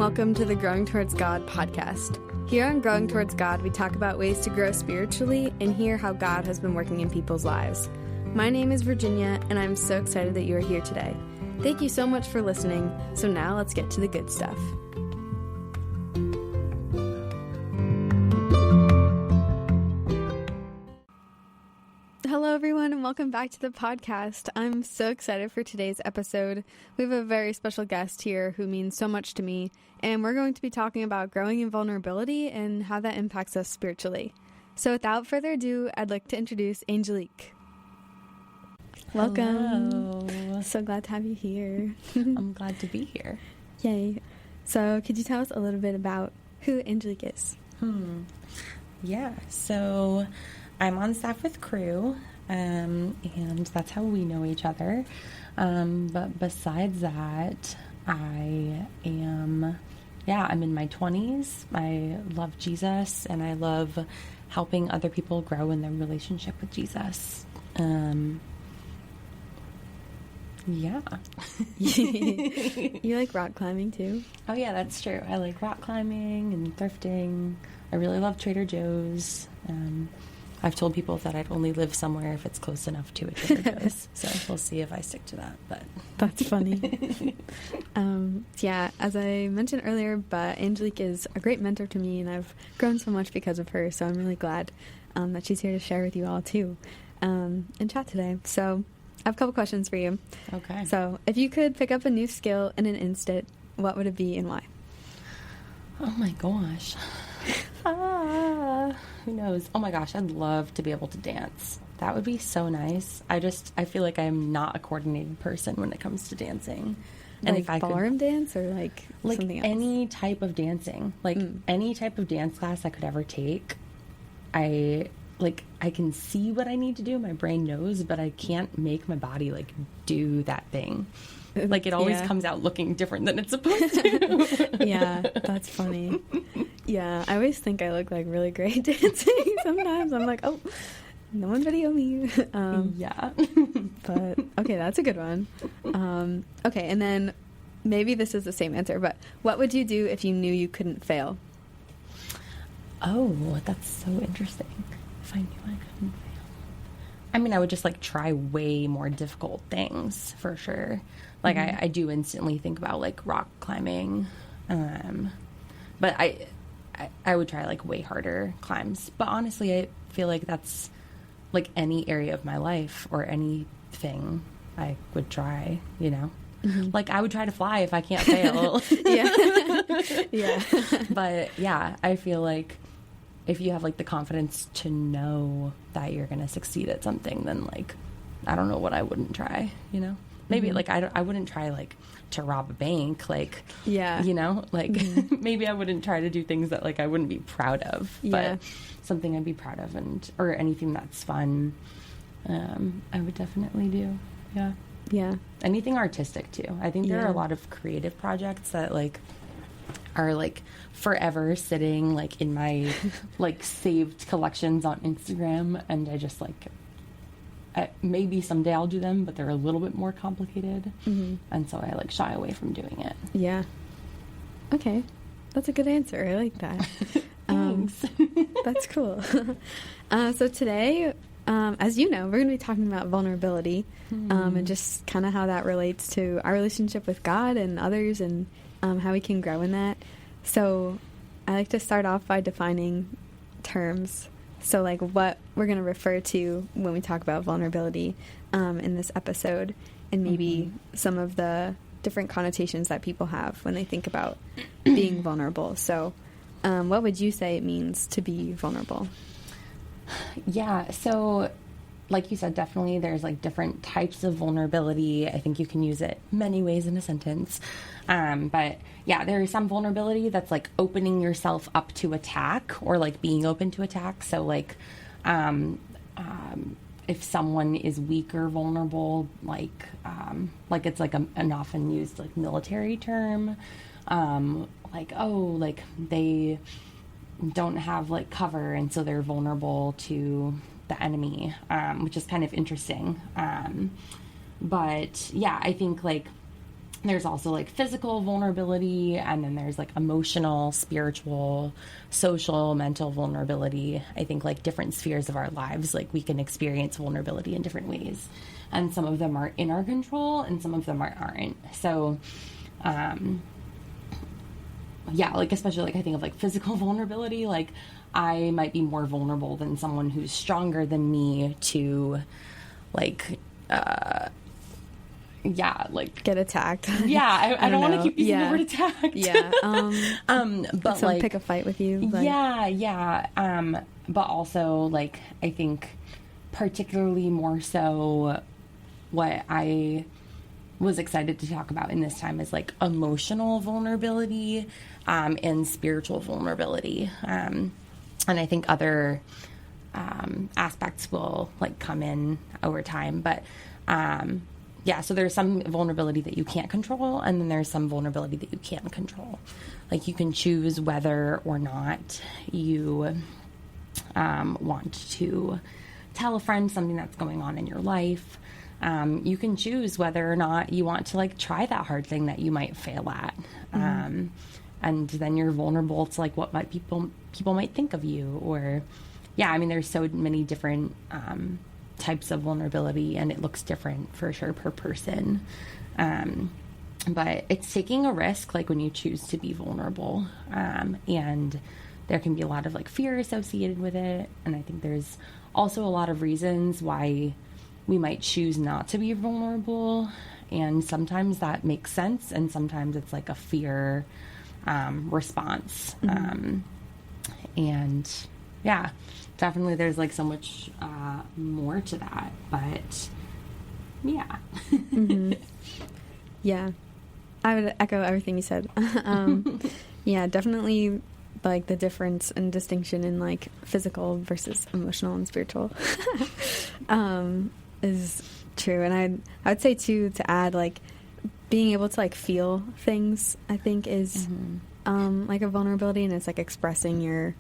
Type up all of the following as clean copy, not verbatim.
welcome to the Growing Towards God podcast. Here on Growing Towards God, we talk about ways to grow spiritually and hear how God has been working in people's lives. My name is Virginia, and I'm so excited that you are here today. Thank you so much for listening. So now let's get to the good stuff. Hello, everyone, and welcome back to the podcast. I'm so excited for today's episode. We have a very special guest here who means so much to me, and we're going to be talking about growing in vulnerability and how that impacts us spiritually. So without further ado, I'd like to introduce Angelique. Welcome. Hello. So glad to have you here. I'm glad to be here. Yay. So could you tell us a little bit about who Angelique is? Yeah, so I'm on staff with Crew, and that's how we know each other. But besides that, I'm in my 20s. I love Jesus, and I love helping other people grow in their relationship with Jesus. Yeah. You like rock climbing too? Oh yeah, that's true. I like rock climbing and thrifting. I really love Trader Joe's. I've told people that I'd only live somewhere if it's close enough to a Trader Joe's. So we'll see if I stick to that. But that's funny. Yeah, as I mentioned earlier, but Angelique is a great mentor to me, and I've grown so much because of her. So I'm really glad that she's here to share with you all too, and chat today. So I have a couple questions for you. Okay. So if you could pick up a new skill in an instant, what would it be and why? Oh my gosh. Who knows? Oh my gosh, I'd love to be able to dance. That would be so nice. I feel like I'm not a coordinated person when it comes to dancing. And like if I ballroom dance or like something else? Any type of dancing, any type of dance class I could ever take, I can see what I need to do. My brain knows, but I can't make my body do that thing. Like it always comes out looking different than it's supposed to. Yeah, that's funny. Yeah, I always think I look like really great dancing. Sometimes I'm like, oh, no one video me. Yeah. But okay, that's a good one. Okay, and then maybe this is the same answer, but what would you do if you knew you couldn't fail? Oh, that's so interesting. If I knew I couldn't fail. I mean, I would just try way more difficult things for sure. I do instantly think about rock climbing. But I would try way harder climbs. But honestly, I feel like that's any area of my life or anything I would try, you know? Mm-hmm. I would try to fly if I can't fail. Yeah. Yeah. But yeah, I feel like if you have the confidence to know that you're going to succeed at something, then I don't know what I wouldn't try, you know? Maybe I wouldn't try to rob a bank, yeah, you know, maybe I wouldn't try to do things that I wouldn't be proud of, but something I'd be proud of, or anything that's fun, I would definitely do. Yeah. Yeah. Anything artistic too. I think there are a lot of creative projects that are forever sitting in my saved collections on Instagram, and I just maybe someday I'll do them, but they're a little bit more complicated, and so I shy away from doing it. Yeah. Okay, that's a good answer. I like that. Thanks. That's cool. So today, as you know, we're going to be talking about vulnerability, and just kind of how that relates to our relationship with God and others, and how we can grow in that. So I like to start off by defining terms. So what we're going to refer to when we talk about vulnerability in this episode, and maybe some of the different connotations that people have when they think about being vulnerable. So what would you say it means to be vulnerable? Yeah, so like you said, definitely there's different types of vulnerability. I think you can use it many ways in a sentence. But yeah, there is some vulnerability that's opening yourself up to attack, or being open to attack. So if someone is weak or vulnerable, it's an often used military term, they don't have cover, and so they're vulnerable to the enemy, which is kind of interesting. But yeah, I think There's also like physical vulnerability, and then there's like emotional, spiritual, social, mental vulnerability. I think like different spheres of our lives, like we can experience vulnerability in different ways, and some of them are in our control and some of them aren't. So yeah, like especially like I think of like physical vulnerability, like I might be more vulnerable than someone who's stronger than me to like yeah, like get attacked. Yeah, I don't want to keep using the word attacked. Yeah, but like pick a fight with you. Like. Yeah. But also like I think particularly more so, what I was excited to talk about in this time is like emotional vulnerability and spiritual vulnerability, and I think other aspects will like come in over time, but. Yeah, so there's some vulnerability that you can't control, and then there's some vulnerability that you can control. Like you can choose whether or not you want to tell a friend something that's going on in your life. You can choose whether or not you want to like try that hard thing that you might fail at. And then you're vulnerable to like what people might think of you, or yeah, I mean there's so many different types of vulnerability, and it looks different for sure per person, but it's taking a risk like when you choose to be vulnerable, and there can be a lot of like fear associated with it, and I think there's also a lot of reasons why we might choose not to be vulnerable, and sometimes that makes sense and sometimes it's like a fear response. And yeah, definitely there's like so much more to that, but yeah. Yeah, I would echo everything you said. Yeah, definitely like the difference and distinction in like physical versus emotional and spiritual is true. And I'd say too, to add, like being able to like feel things, I think is like a vulnerability, and it's like expressing your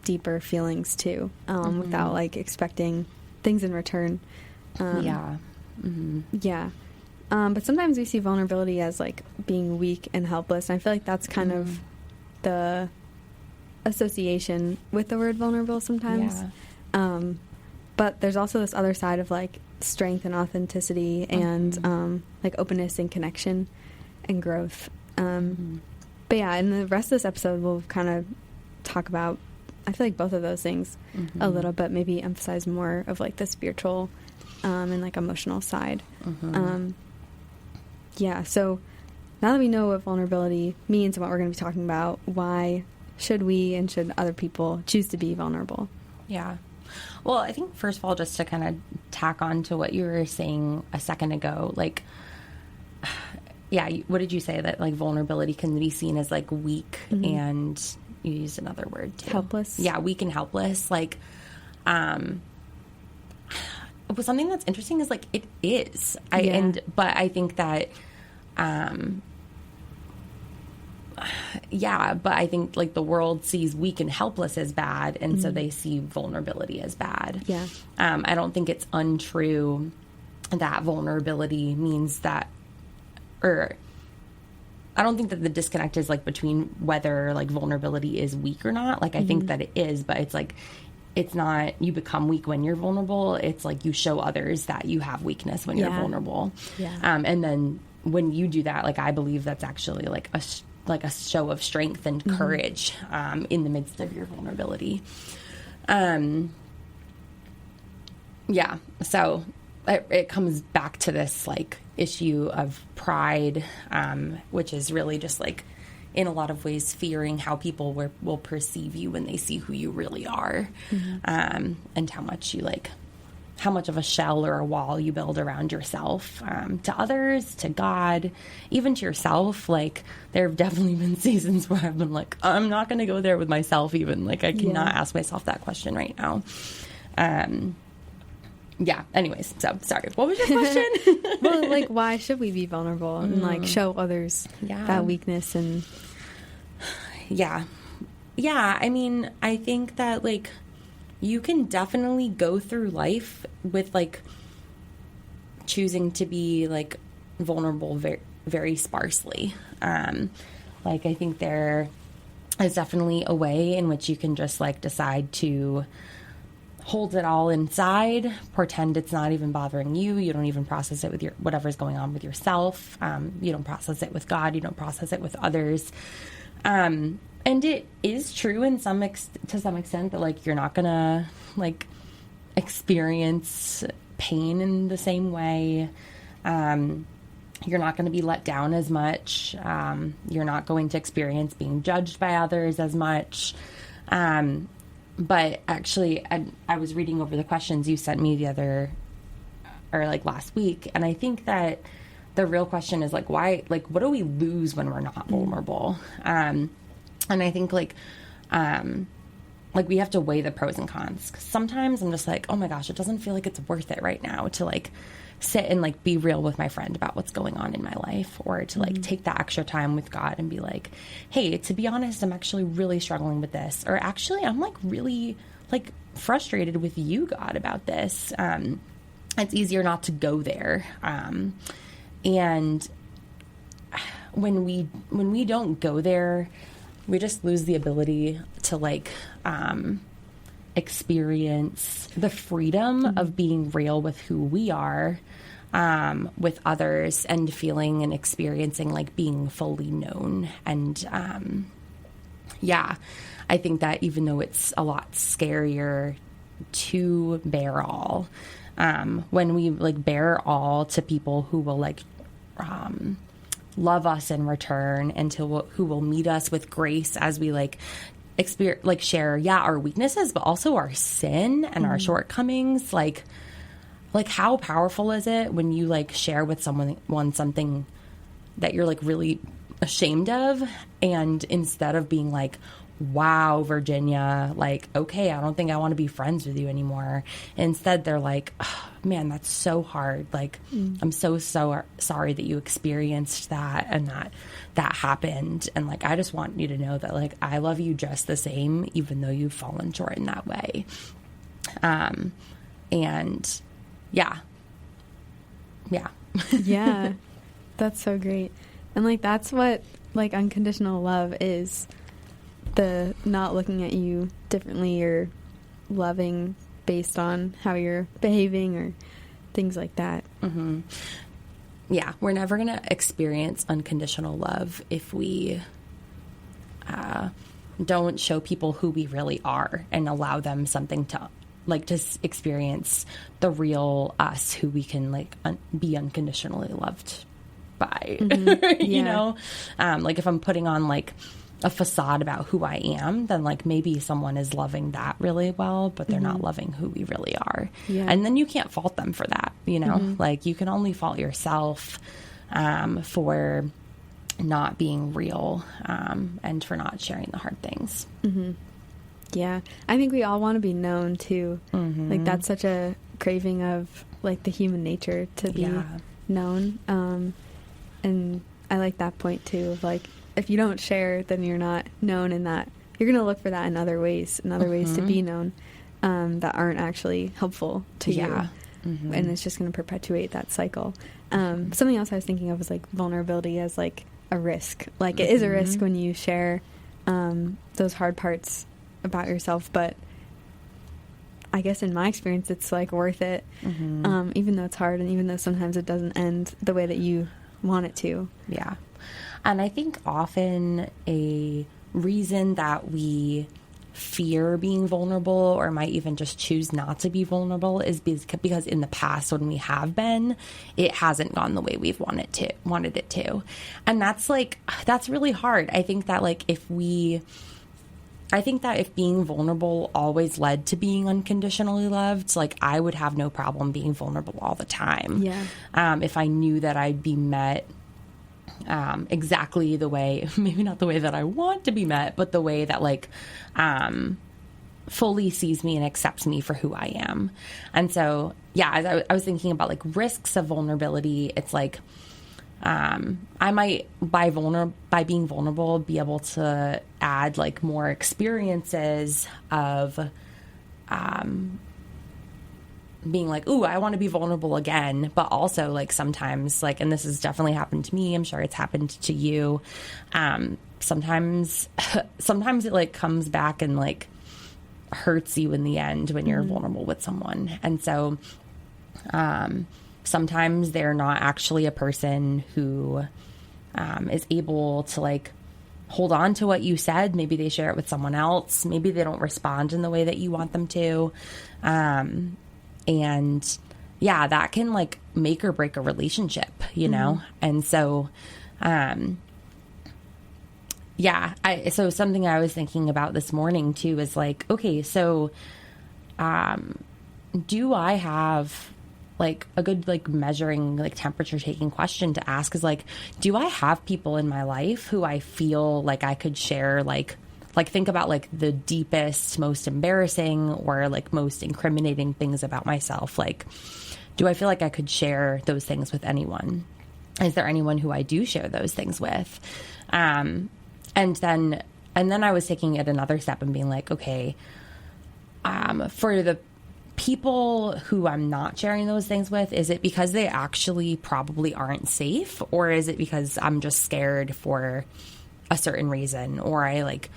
deeper feelings too, without like expecting things in return. Yeah. But sometimes we see vulnerability as like being weak and helpless, and I feel like that's kind of the association with the word vulnerable sometimes. But there's also this other side of like strength and authenticity and like openness and connection and growth. But yeah, in the rest of this episode we'll kind of talk about, I feel like, both of those things a little, but maybe emphasize more of like the spiritual and like emotional side. Yeah, so now that we know what vulnerability means and what we're going to be talking about, why should we and should other people choose to be vulnerable? Yeah. Well, I think first of all, just to kind of tack on to what you were saying a second ago, like, yeah, what did you say? That like vulnerability can be seen as like weak, and you used another word too. Helpless. Yeah, weak and helpless. Like, something that's interesting is like it is. But I think that, but I think like the world sees weak and helpless as bad, and so they see vulnerability as bad. Yeah. I don't think it's untrue that vulnerability means that, or I don't think that the disconnect is like between whether like vulnerability is weak or not. Like I think that it is, but it's like, it's not you become weak when you're vulnerable. It's like you show others that you have weakness when you're vulnerable. Yeah. And then when you do that, like I believe that's actually like a show of strength and courage in the midst of your vulnerability. Yeah. So it comes back to this like issue of pride, which is really just like, in a lot of ways, fearing how people will perceive you when they see who you really are, and how much of a shell or a wall you build around yourself, to others, to God, even to yourself. Like there have definitely been seasons where I've been like, I'm not going to go there with myself, even like I cannot ask myself that question right now. Yeah. Anyways, so sorry. What was your question? Well, like, why should we be vulnerable and like show others that weakness? And yeah. I mean, I think that like you can definitely go through life with like choosing to be like vulnerable very sparsely. Like, I think there is definitely a way in which you can just like decide to hold it all inside, pretend it's not even bothering you. You don't even process it with your whatever's going on with yourself. You don't process it with God. You don't process it with others. And it is true to some extent that like you're not gonna like experience pain in the same way. You're not going to be let down as much. You're not going to experience being judged by others as much. But actually, I was reading over the questions you sent me last week. And I think that the real question is like, why, like, what do we lose when we're not vulnerable? And I think like we have to weigh the pros and cons. 'Cause sometimes I'm just like, oh my gosh, it doesn't feel like it's worth it right now to like sit and like be real with my friend about what's going on in my life, or to like take that extra time with God and be like, hey, to be honest, I'm actually really struggling with this, or actually I'm like really like frustrated with you, God, about this. It's easier not to go there. And when we don't go there, we just lose the ability to like experience the freedom of being real with who we are with others, and feeling and experiencing like being fully known. And I think that even though it's a lot scarier to bear all, when we like bear all to people who will like love us in return, and who will meet us with grace as we like share our weaknesses, but also our sin and our shortcomings. Like how powerful is it when you like share with someone something that you're like really ashamed of, and instead of being like, wow, Virginia, like, okay, I don't think I want to be friends with you anymore, instead they're like, oh, man, that's so hard. Like, I'm so sorry that you experienced that, and that happened. And like, I just want you to know that like, I love you just the same, even though you've fallen short in that way. And yeah. Yeah, that's so great. And like, that's what like unconditional love is. The not looking at you differently, or loving based on how you're behaving or things like that. Mm-hmm. Yeah, we're never going to experience unconditional love if we don't show people who we really are, and allow them something to experience the real us, who we can like be unconditionally loved by. Mm-hmm. You know, like if I'm putting on like a facade about who I am, then like maybe someone is loving that really well, but they're not loving who we really are. Yeah. And then you can't fault them for that, you know, like you can only fault yourself for not being real, and for not sharing the hard things. Mm-hmm. Yeah. I think we all want to be known too. Mm-hmm. Like that's such a craving of like the human nature to be known. And I like that point too, of like, if you don't share, then you're not known, and that you're going to look for that in other ways to be known, that aren't actually helpful to you. Mm-hmm. And it's just going to perpetuate that cycle. Something else I was thinking of was like vulnerability as like a risk. Like it is a risk when you share those hard parts about yourself, but I guess in my experience, it's like worth it, even though it's hard, and even though sometimes it doesn't end the way that you want it to. Yeah. And I think often a reason that we fear being vulnerable, or might even just choose not to be vulnerable, is because in the past, when we have been, it hasn't gone the way we've wanted it to. And that's really hard. I think that if being vulnerable always led to being unconditionally loved, like I would have no problem being vulnerable all the time. Yeah. If I knew that I'd be met exactly the way, maybe not the way that I want to be met, but the way that fully sees me and accepts me for who I am. And so, yeah, as I was thinking about risks of vulnerability, it's I might by being vulnerable be able to add more experiences of being like, ooh, I want to be vulnerable again. But also like sometimes like, and this has definitely happened to me, I'm sure it's happened to you. Sometimes it like comes back and like hurts you in the end when you're vulnerable with someone. And so, sometimes they're not actually a person who, is able to like hold on to what you said. Maybe they share it with someone else. Maybe they don't respond in the way that you want them to. And yeah, that can like make or break a relationship, you know? And so, so something I was thinking about this morning too is like, okay, so, do I have like a good, like measuring, like temperature taking question to ask is like, do I have people in my life who I feel like I could share, like think about like the deepest, most embarrassing or like most incriminating things about myself. Like, do I feel like I could share those things with anyone? Is there anyone who I do share those things with? And then I was taking it another step and being like, okay, for the people who I'm not sharing those things with, is it because they actually probably aren't safe, or is it because I'm just scared for a certain reason, or I like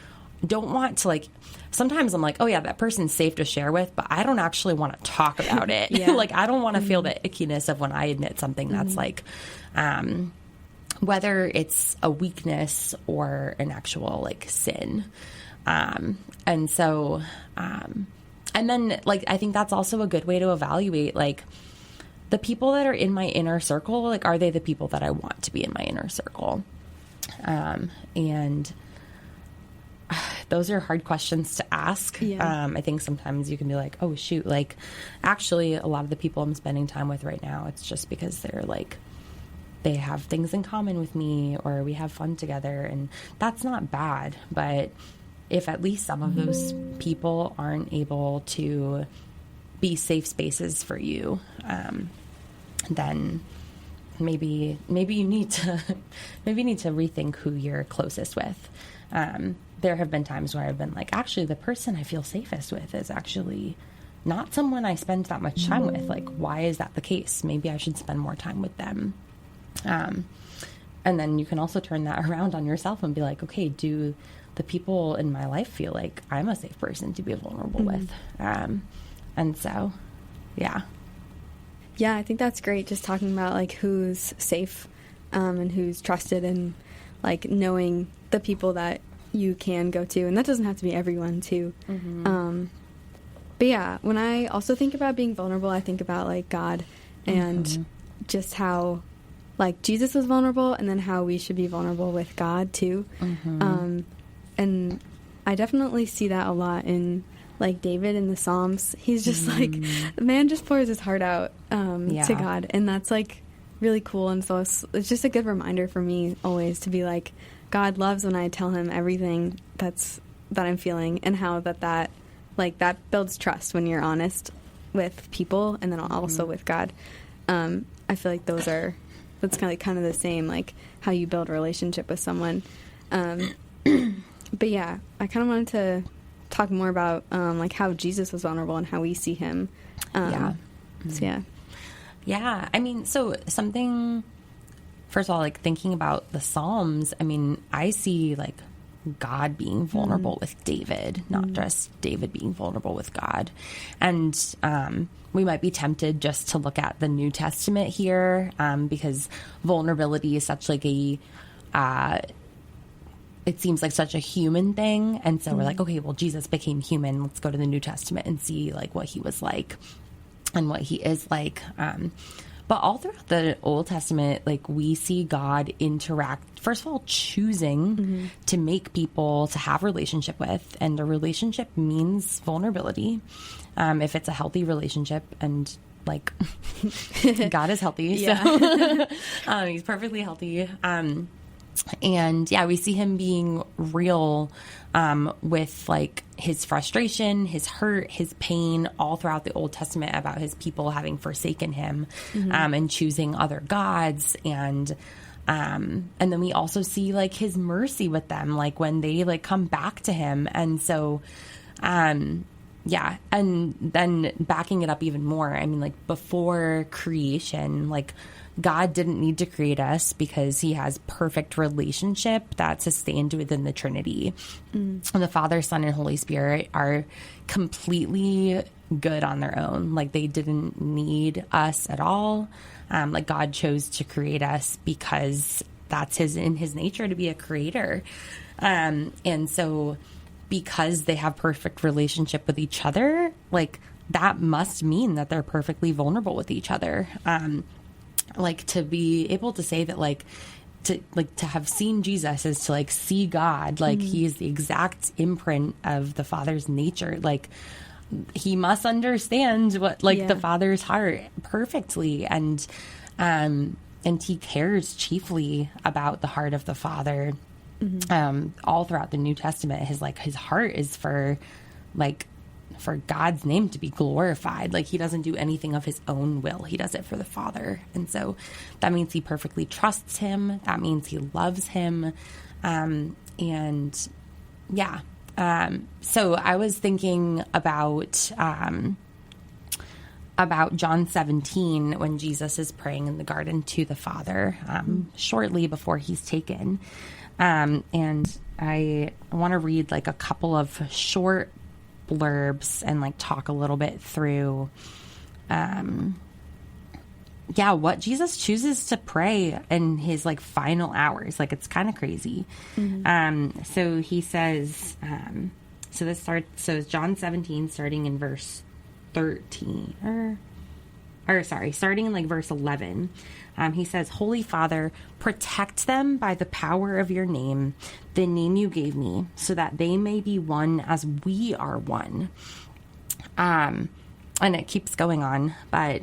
don't want to like, sometimes I'm like, oh yeah, that person's safe to share with, but I don't actually want to talk about it. Like, I don't want to feel the ickiness of when I admit something that's like, whether it's a weakness or an actual like sin. And so, and then like, I think that's also a good way to evaluate like the people that are in my inner circle. Like, are they the people that I want to be in my inner circle? And those are hard questions to ask. I think sometimes you can be like, oh shoot, like actually a lot of the people I'm spending time with right now, it's just because they're like, they have things in common with me, or we have fun together, and that's not bad. But if at least some of those people aren't able to be safe spaces for you, then maybe you need to rethink who you're closest with. There have been times where I've been like, actually, the person I feel safest with is actually not someone I spend that much time with. Like, why is that the case? Maybe I should spend more time with them. And then you can also turn that around on yourself and be like, okay, do the people in my life feel like I'm a safe person to be vulnerable with? And so, yeah. Yeah, I think that's great. Just talking about like who's safe, and who's trusted, and like knowing the people that you can go to, and that doesn't have to be everyone too. But yeah, when I also think about being vulnerable, I think about like God and just how like Jesus was vulnerable, and then how we should be vulnerable with God too. And I definitely see that a lot in like David in the Psalms. He's just like, the man just pours his heart out to God, and that's like really cool. And so it's just a good reminder for me always to be like, God loves when I tell him everything that I'm feeling, and how that builds trust when you're honest with people, and then also with God. I feel like that's kind of the same, like how you build a relationship with someone. But yeah, I kind of wanted to talk more about like how Jesus was vulnerable and how we see him. So yeah. I mean, so something. First of all, like thinking about the Psalms, I mean, I see like God being vulnerable with David, not just David being vulnerable with God. And we might be tempted just to look at the New Testament here, because vulnerability is such like it seems like such a human thing. And so we're like, okay, well, Jesus became human. Let's go to the New Testament and see like what he was like and what he is like. But all throughout the Old Testament, like we see God interact, first of all, choosing to make people to have a relationship with. And a relationship means vulnerability. If it's a healthy relationship, and like God is healthy. So he's perfectly healthy. And yeah, we see him being real with like his frustration, his hurt, his pain all throughout the Old Testament about his people having forsaken him and choosing other gods. And then we also see like his mercy with them, like when they like come back to him. And so Yeah. And then backing it up even more, I mean, like before creation, like God didn't need to create us because he has perfect relationship that's sustained within the Trinity. And the Father, Son, and Holy Spirit are completely good on their own. Like they didn't need us at all. Like God chose to create us because that's in his nature to be a creator. And so because they have perfect relationship with each other, like that must mean that they're perfectly vulnerable with each other. Like to be able to say that to have seen Jesus is to like see God, like he is the exact imprint of the Father's nature. Like he must understand what the Father's heart perfectly. And he cares chiefly about the heart of the Father. All throughout the New Testament, his heart is for God's name to be glorified. Like he doesn't do anything of his own will. He does it for the Father. And so that means he perfectly trusts him. That means he loves him. So I was thinking about John 17 when Jesus is praying in the garden to the Father, shortly before he's taken. And I want to read like a couple of short blurbs and like talk a little bit through what Jesus chooses to pray in his like final hours. Like it's kind of crazy. So he says, so John 17 starting in verse 13 starting in like verse 11. He says, Holy Father, protect them by the power of your name, the name you gave me, so that they may be one as we are one. And it keeps going on, but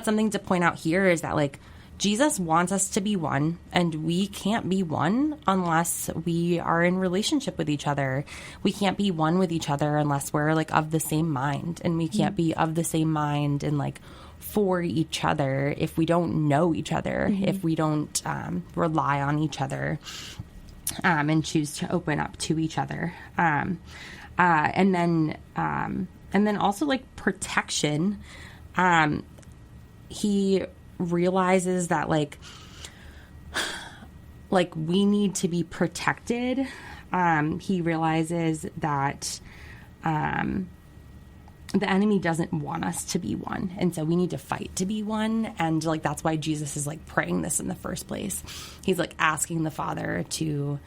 something to point out here is that like Jesus wants us to be one, and we can't be one unless we are in relationship with each other. We can't be one with each other unless we're like of the same mind, and we can't be of the same mind and like for each other if we don't know each other, if we don't rely on each other and choose to open up to each other. And then also like protection. He realizes that like we need to be protected. He realizes that the enemy doesn't want us to be one. And so we need to fight to be one. And like, that's why Jesus is like praying this in the first place. He's like asking the Father to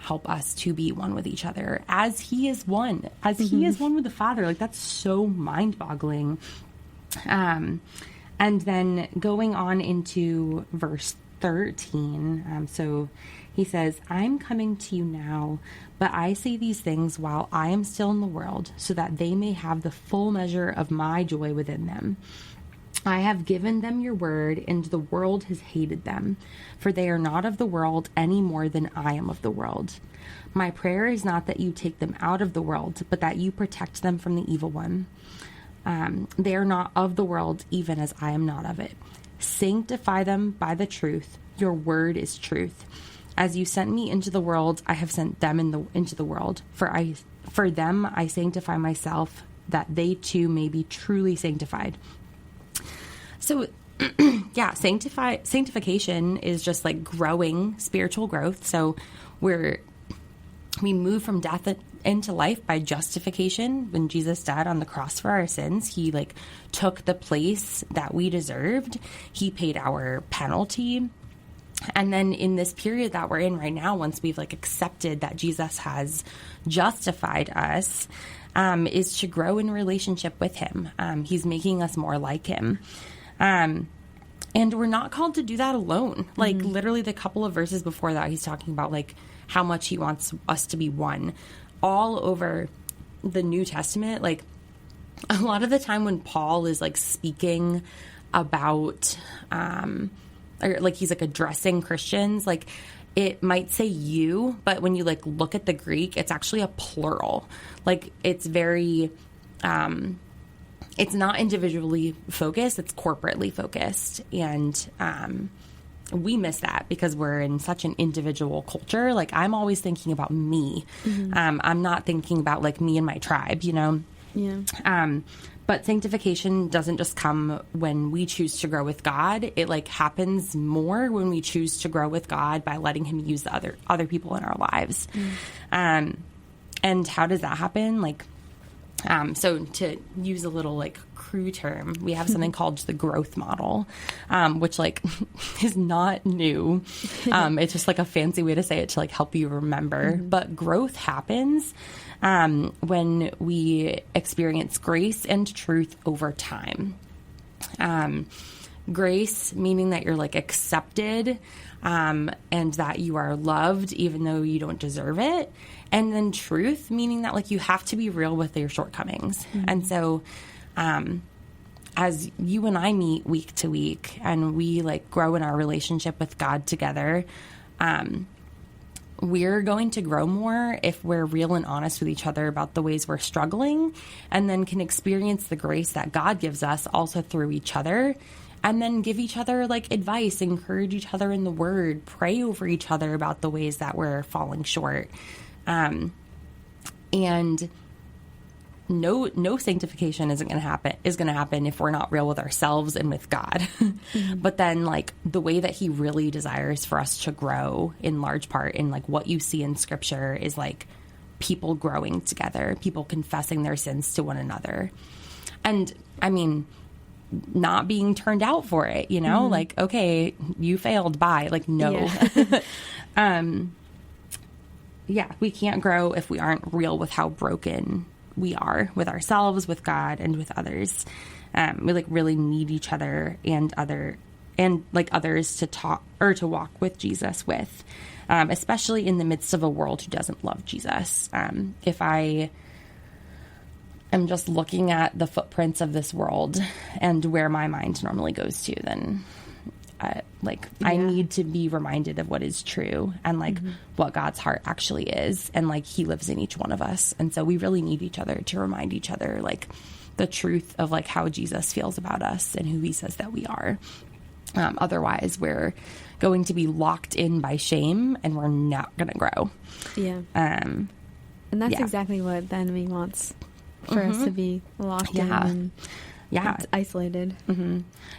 help us to be one with each other as he is one, he is one with the Father. Like that's so mind boggling. And then going on into verse 13. So he says, I'm coming to you now, but I say these things while I am still in the world, so that they may have the full measure of my joy within them. I have given them your word, and the world has hated them, for they are not of the world any more than I am of the world. My prayer is not that you take them out of the world, but that you protect them from the evil one. They are not of the world, even as I am not of it. Sanctify them by the truth. Your word is truth. As you sent me into the world, I have sent them into the world. For them I sanctify myself, that they too may be truly sanctified. So, sanctification is just like growing, spiritual growth. So we move from death into life by justification. When Jesus died on the cross for our sins, he like took the place that we deserved. He paid our penalty. And then in this period that we're in right now, once we've like accepted that Jesus has justified us, is to grow in relationship with him. He's making us more like him. And we're not called to do that alone. Like literally the couple of verses before that, he's talking about like how much he wants us to be one. All over the New Testament, like a lot of the time when Paul is like speaking about, or like he's like addressing Christians, like it might say you, but when you like look at the Greek, it's actually a plural. Like it's very, it's not individually focused, it's corporately focused. And we miss that because we're in such an individual culture. Like, I'm always thinking about me. I'm not thinking about like me and my tribe, you know? Yeah. But sanctification doesn't just come when we choose to grow with God. It like happens more when we choose to grow with God by letting him use the other people in our lives. And how does that happen? Like, so to use a little like crew term, we have something called the growth model, which like is not new. It's just like a fancy way to say it to like help you remember. But growth happens when we experience grace and truth over time. Grace meaning that you're like accepted and that you are loved even though you don't deserve it. And then truth meaning that like you have to be real with your shortcomings. And so as you and I meet week to week and we like grow in our relationship with God together, we're going to grow more if we're real and honest with each other about the ways we're struggling, and then can experience the grace that God gives us also through each other, and then give each other like advice, encourage each other in the word, pray over each other about the ways that we're falling short. And no sanctification is going to happen if we're not real with ourselves and with God. But then like the way that he really desires for us to grow in large part in like what you see in scripture is like people growing together, people confessing their sins to one another. And I mean, not being turned out for it, you know, like, okay, you failed, bye. Like, no. Yeah, we can't grow if we aren't real with how broken we are with ourselves, with God, and with others. We like really need each other and others to talk or to walk with Jesus with, especially in the midst of a world who doesn't love Jesus. If I am just looking at the footprints of this world and where my mind normally goes to, then I need to be reminded of what is true and like what God's heart actually is. And like he lives in each one of us. And so we really need each other to remind each other like the truth of like how Jesus feels about us and who he says that we are. Otherwise we're going to be locked in by shame and we're not going to grow. Yeah. And that's exactly what the enemy wants for us to be locked in and isolated.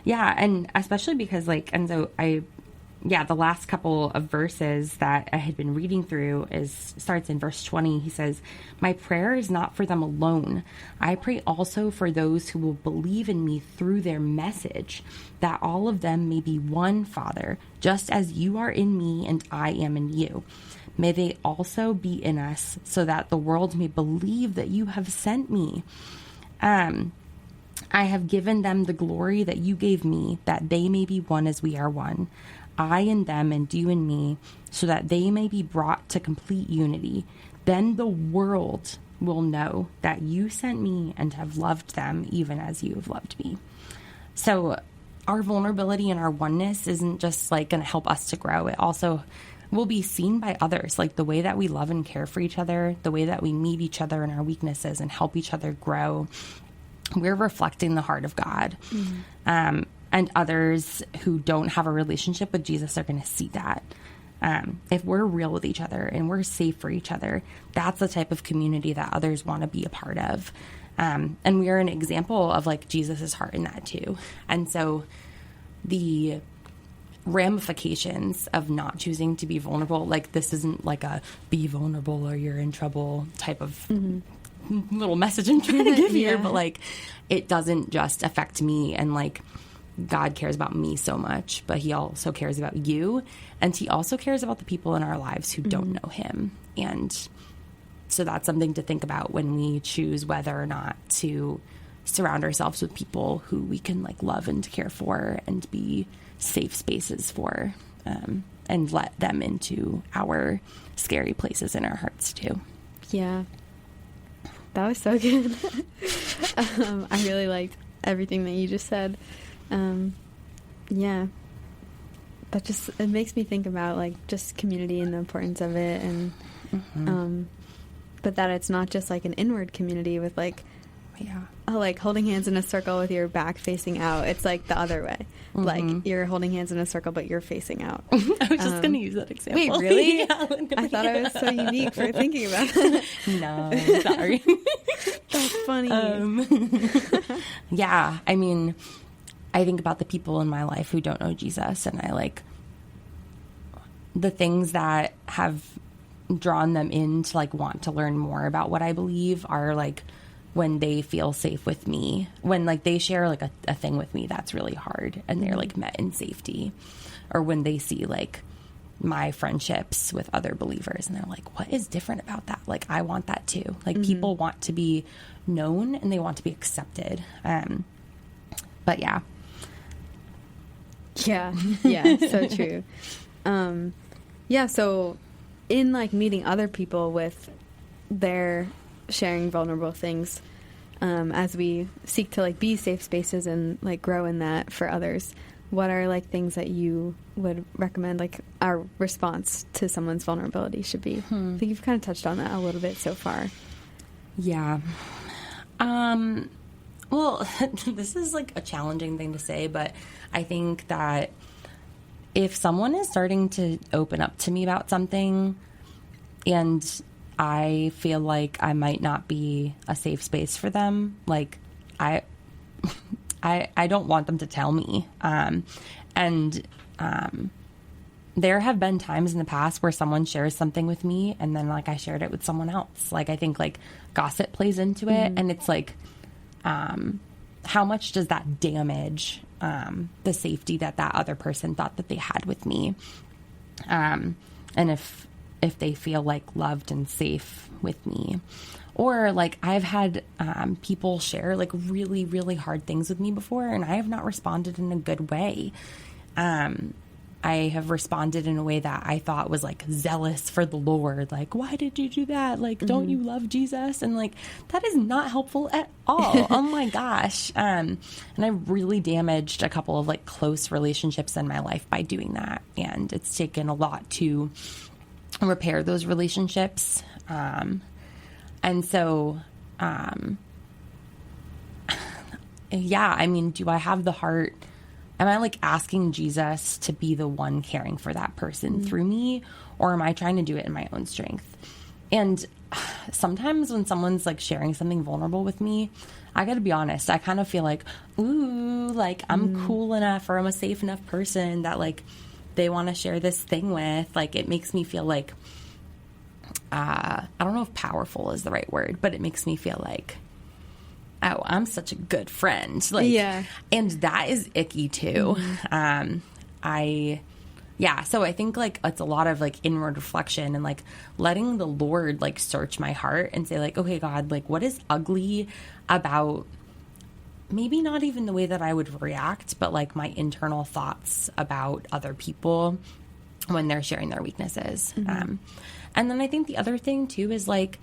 Yeah. And especially because like, and so the last couple of verses that I had been reading through starts in verse 20. He says, "My prayer is not for them alone. I pray also for those who will believe in me through their message, that all of them may be one, Father, just as you are in me and I am in you. May they also be in us, so that the world may believe that you have sent me. I have given them the glory that you gave me, that they may be one as we are one. I in them and you in me, so that they may be brought to complete unity. Then the world will know that you sent me and have loved them even as you have loved me." So our vulnerability and our oneness isn't just like going to help us to grow. It also will be seen by others, like the way that we love and care for each other, the way that we meet each other in our weaknesses and help each other grow. We're reflecting the heart of God. And others who don't have a relationship with Jesus are going to see that. If we're real with each other and we're safe for each other, that's the type of community that others want to be a part of. And we are an example of like Jesus's heart in that too. And so the ramifications of not choosing to be vulnerable, like this isn't like a be vulnerable or you're in trouble type of little message I'm trying to give here, but like it doesn't just affect me, and like God cares about me so much, but he also cares about you, and he also cares about the people in our lives who don't know him. And so that's something to think about when we choose whether or not to surround ourselves with people who we can like love and care for and be safe spaces for, and let them into our scary places in our hearts too. Yeah. That was so good. I really liked everything that you just said. That just, it makes me think about like just community and the importance of it, and but that it's not just like an inward community with like Yeah. Like holding hands in a circle with your back facing out. It's like the other way. Mm-hmm. Like you're holding hands in a circle, but you're facing out. I was just going to use that example. Wait, really? Yeah, I thought I was so unique for thinking about it. No, sorry. That's funny. Yeah, I mean, I think about the people in my life who don't know Jesus, and I like the things that have drawn them in to like want to learn more about what I believe are like when they feel safe with me, when like they share like a thing with me that's really hard and they're like met in safety, or when they see like my friendships with other believers and they're like, what is different about that? Like, I want that too. Like people want to be known and they want to be accepted. But yeah. Yeah, so true. Yeah, so in like meeting other people with their sharing vulnerable things, as we seek to like be safe spaces and like grow in that for others, what are like things that you would recommend like our response to someone's vulnerability should be? I think you've kind of touched on that a little bit so far. Yeah. Well, this is like a challenging thing to say, but I think that if someone is starting to open up to me about something and I feel like I might not be a safe space for them, like I don't want them to tell me. There have been times in the past where someone shares something with me and then like I shared it with someone else. Like I think like gossip plays into it, and it's like, how much does that damage the safety that other person thought that they had with me? And if they feel like loved and safe with me, or like I've had people share like really, really hard things with me before, and I have not responded in a good way. I have responded in a way that I thought was like zealous for the Lord. Like, why did you do that? Like, don't you love Jesus? And like, that is not helpful at all. Oh my gosh. And I really damaged a couple of like close relationships in my life by doing that. And it's taken a lot to repair those relationships. And so, yeah, I mean, do I have the heart? Am I like asking Jesus to be the one caring for that person through me? Or am I trying to do it in my own strength? And sometimes when someone's like sharing something vulnerable with me, I got to be honest, I kind of feel like, ooh, like I'm cool enough or I'm a safe enough person that like they want to share this thing with. Like it makes me feel like, I don't know if powerful is the right word, but it makes me feel like, oh, I'm such a good friend. Like, yeah. And that is icky too. So I think like it's a lot of like inward reflection and like letting the Lord like search my heart and say like, okay, God, like what is ugly about maybe not even the way that I would react, but like my internal thoughts about other people when they're sharing their weaknesses. And then I think the other thing too is like,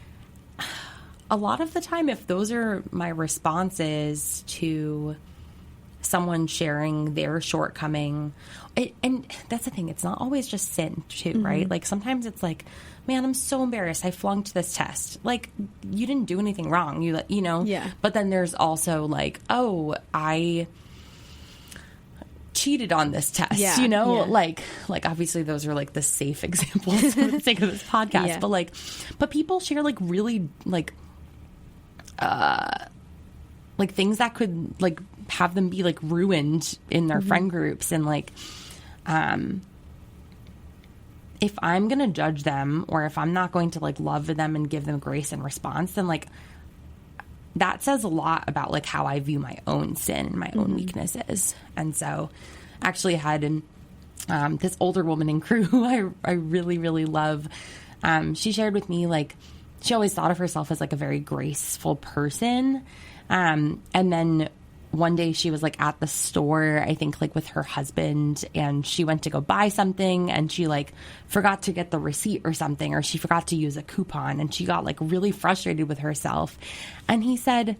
a lot of the time, if those are my responses to someone sharing their shortcoming, and that's the thing, it's not always just sin too, right? Like sometimes it's like, man, I'm so embarrassed. I flunked this test. Like you didn't do anything wrong. You know? Yeah. But then there's also like, oh, I cheated on this test, you know, like obviously those are like the safe examples for the sake of this podcast, but people share like really like things that could like have them be like ruined in their friend groups. And like, if I'm going to judge them or if I'm not going to like love them and give them grace and response, then like that says a lot about like how I view my own sin and my own weaknesses. And so actually I had this older woman in crew who I really, really love. She shared with me, like, she always thought of herself as like a very graceful person. And then one day she was like at the store, I think like with her husband, and she went to go buy something and she like forgot to get the receipt or something, or she forgot to use a coupon, and she got like really frustrated with herself. And he said,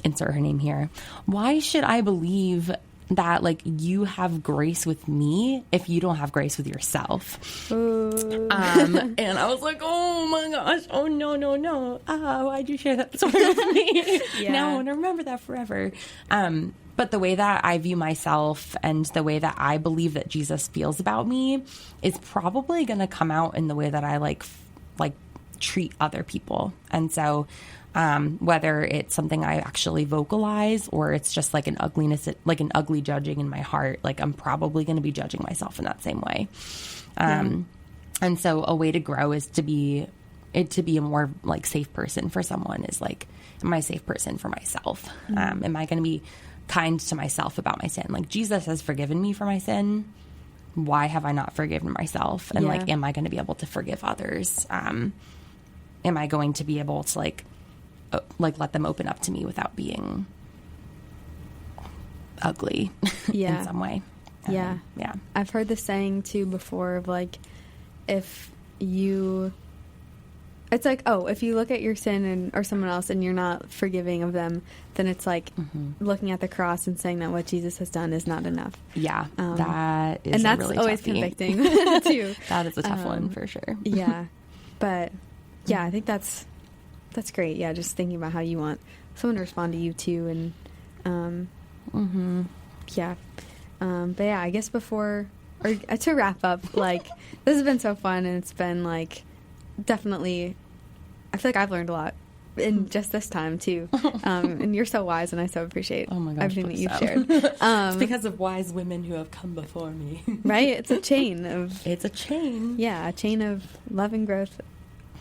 insert her name here, why should I believe that like you have grace with me if you don't have grace with yourself. And I was like, oh my gosh, oh no, why'd you share that story with me? Yeah. Now I want to remember that forever. But the way that I view myself and the way that I believe that Jesus feels about me is probably going to come out in the way that I like treat other people. And so whether it's something I actually vocalize or it's just like an ugly judging in my heart, like I'm probably going to be judging myself in that same way. And so a way to grow is to be a more like safe person for someone is like, am I a safe person for myself? Am I going to be kind to myself about my sin? Like Jesus has forgiven me for my sin. Why have I not forgiven myself? And like, am I going to be able to forgive others? Am I going to be able to like let them open up to me without being ugly in some way? Yeah. I've heard the saying too before of like, if you look at your sin or someone else and you're not forgiving of them, then it's like looking at the cross and saying that what Jesus has done is not enough. Yeah. That is and that's really always toughie. Convicting too. That is a tough one for sure. Yeah. But yeah, I think that's great. Yeah. Just thinking about how you want someone to respond to you too. And, yeah. But yeah, I guess to wrap up, like, this has been so fun and it's been like, definitely, I feel like I've learned a lot in just this time too. And you're so wise and I so appreciate everything that you've shared. It's because of wise women who have come before me. Right? It's a chain. Yeah, a chain of love and growth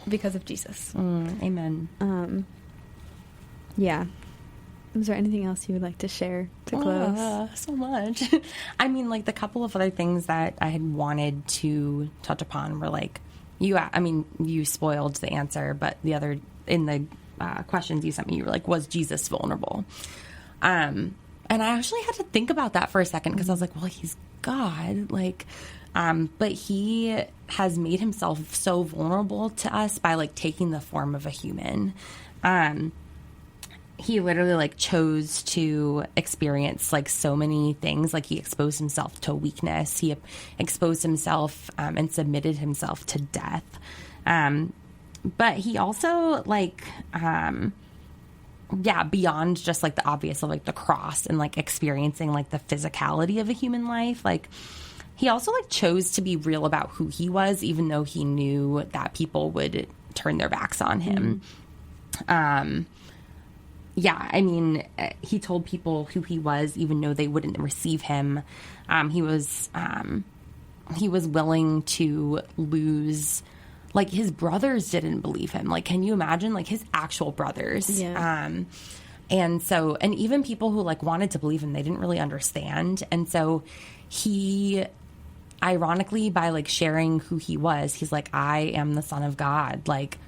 because of Jesus. Amen. Yeah. Is there anything else you would like to share to close? So much. I mean, like the couple of other things that I had wanted to touch upon were like, you spoiled the answer, but the other in the questions you sent me, you were like, was Jesus vulnerable? And I actually had to think about that for a second because I was like, well, he's God, like, but he has made himself so vulnerable to us by like taking the form of a human. He literally like chose to experience like so many things. Like he exposed himself to weakness. He exposed himself and submitted himself to death. But he also like, beyond just like the obvious of like the cross and like experiencing like the physicality of a human life, like he also like chose to be real about who he was, even though he knew that people would turn their backs on him. I mean, he told people who he was, even though they wouldn't receive him. He was willing to lose, like his brothers didn't believe him. Like, can you imagine, like his actual brothers? Yeah. And so, and even people who like wanted to believe him, they didn't really understand. And so he, ironically, by like sharing who he was, he's like, I am the Son of God. Like,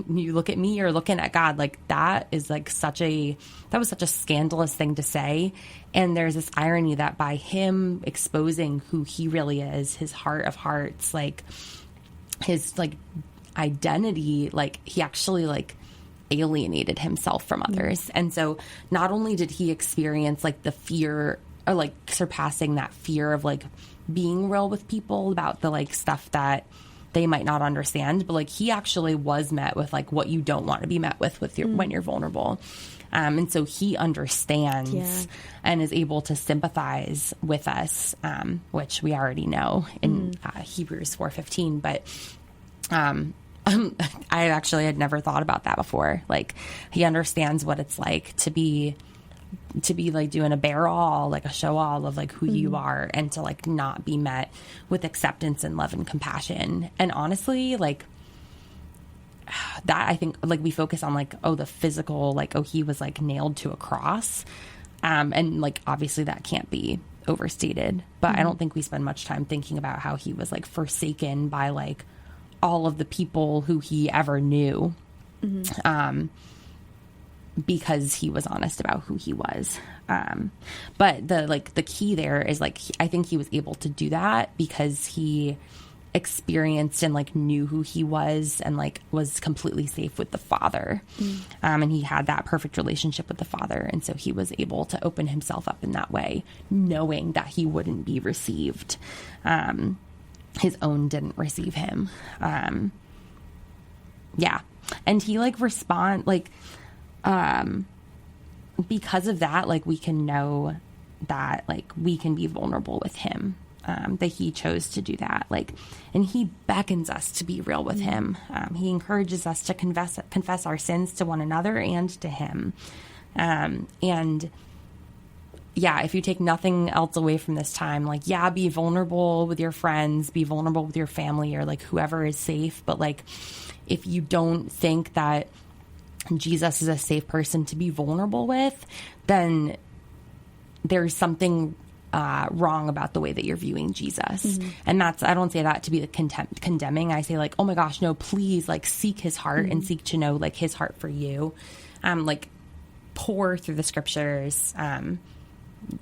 you look at me, you're looking at God. Like that is like that was such a scandalous thing to say. And there's this irony that by him exposing who he really is, his heart of hearts, like his like identity, like he actually like alienated himself from others. And so not only did he experience like the fear or like surpassing that fear of like being real with people about the like stuff that they might not understand, but like he actually was met with like what you don't want to be met with your when you're vulnerable. And so he understands and is able to sympathize with us, which we already know in Hebrews 4:15. But I actually had never thought about that before. Like he understands what it's like to be like doing a bear all, like a show all of like who you are, and to like not be met with acceptance and love and compassion. And honestly, like that, I think like we focus on like, oh, the physical, like, oh, he was like nailed to a cross. And like, obviously that can't be overstated, but I don't think we spend much time thinking about how he was like forsaken by like all of the people who he ever knew. Because he was honest about who he was. But the key there is like, I think he was able to do that because he experienced and like knew who he was and like was completely safe with the Father. And he had that perfect relationship with the Father. And so he was able to open himself up in that way, knowing that he wouldn't be received. His own didn't receive him. Yeah. And he like because of that, like we can know that like we can be vulnerable with him. That he chose to do that. Like, and he beckons us to be real with him. He encourages us to confess our sins to one another and to him. And yeah, if you take nothing else away from this time, like, yeah, be vulnerable with your friends, be vulnerable with your family or like whoever is safe. But like, if you don't think that Jesus is a safe person to be vulnerable with, then there's something wrong about the way that you're viewing Jesus. And I don't say that to be condemning. I say like, oh my gosh, no, please like seek his heart and seek to know like his heart for you. Like pour through the scriptures.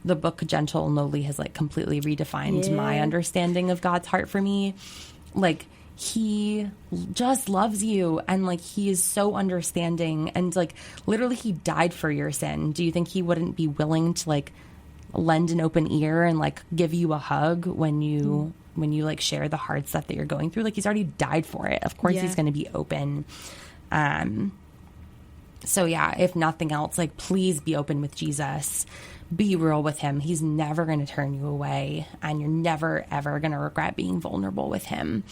The book Gentle and Lowly has like completely redefined my understanding of God's heart for me. Like he just loves you and like he is so understanding and like literally he died for your sin. Do you think he wouldn't be willing to like lend an open ear and like give you a hug when you like share the hard stuff that you're going through? Like he's already died for it. Of course he's going to be open. So yeah, if nothing else, like please be open with Jesus, be real with him. He's never going to turn you away and you're never ever going to regret being vulnerable with him.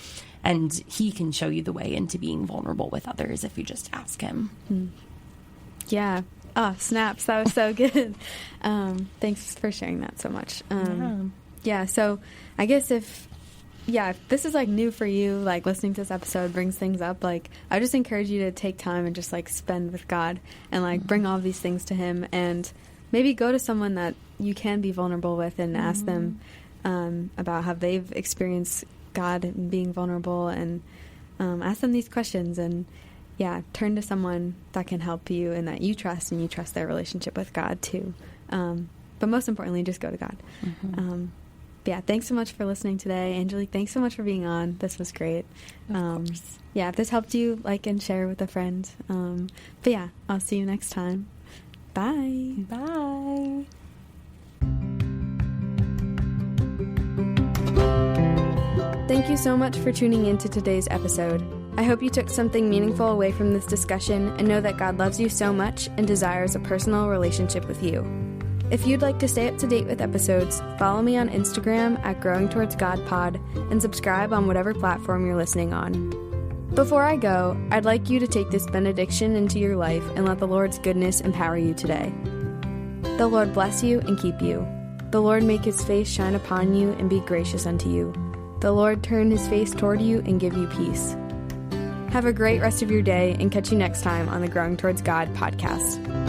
And he can show you the way into being vulnerable with others if you just ask him. Yeah. Oh, snaps. That was so good. Thanks for sharing that so much. Yeah. So I guess if this is like new for you, like listening to this episode brings things up, like I just encourage you to take time and just like spend with God and like bring all these things to him and maybe go to someone that you can be vulnerable with and ask them about how they've experienced God and being vulnerable and ask them these questions and turn to someone that can help you and that you trust and you trust their relationship with God too. But most importantly, just go to God. Thanks so much for listening today. Angelique, thanks so much for being on. This was great. If this helped you, like and share with a friend. I'll see you next time. Bye. Bye. Thank you so much for tuning in to today's episode. I hope you took something meaningful away from this discussion and know that God loves you so much and desires a personal relationship with you. If you'd like to stay up to date with episodes, follow me on Instagram at Growing Towards God Pod and subscribe on whatever platform you're listening on. Before I go, I'd like you to take this benediction into your life and let the Lord's goodness empower you today. The Lord bless you and keep you. The Lord make his face shine upon you and be gracious unto you. The Lord turn his face toward you and give you peace. Have a great rest of your day and catch you next time on the Growing Towards God podcast.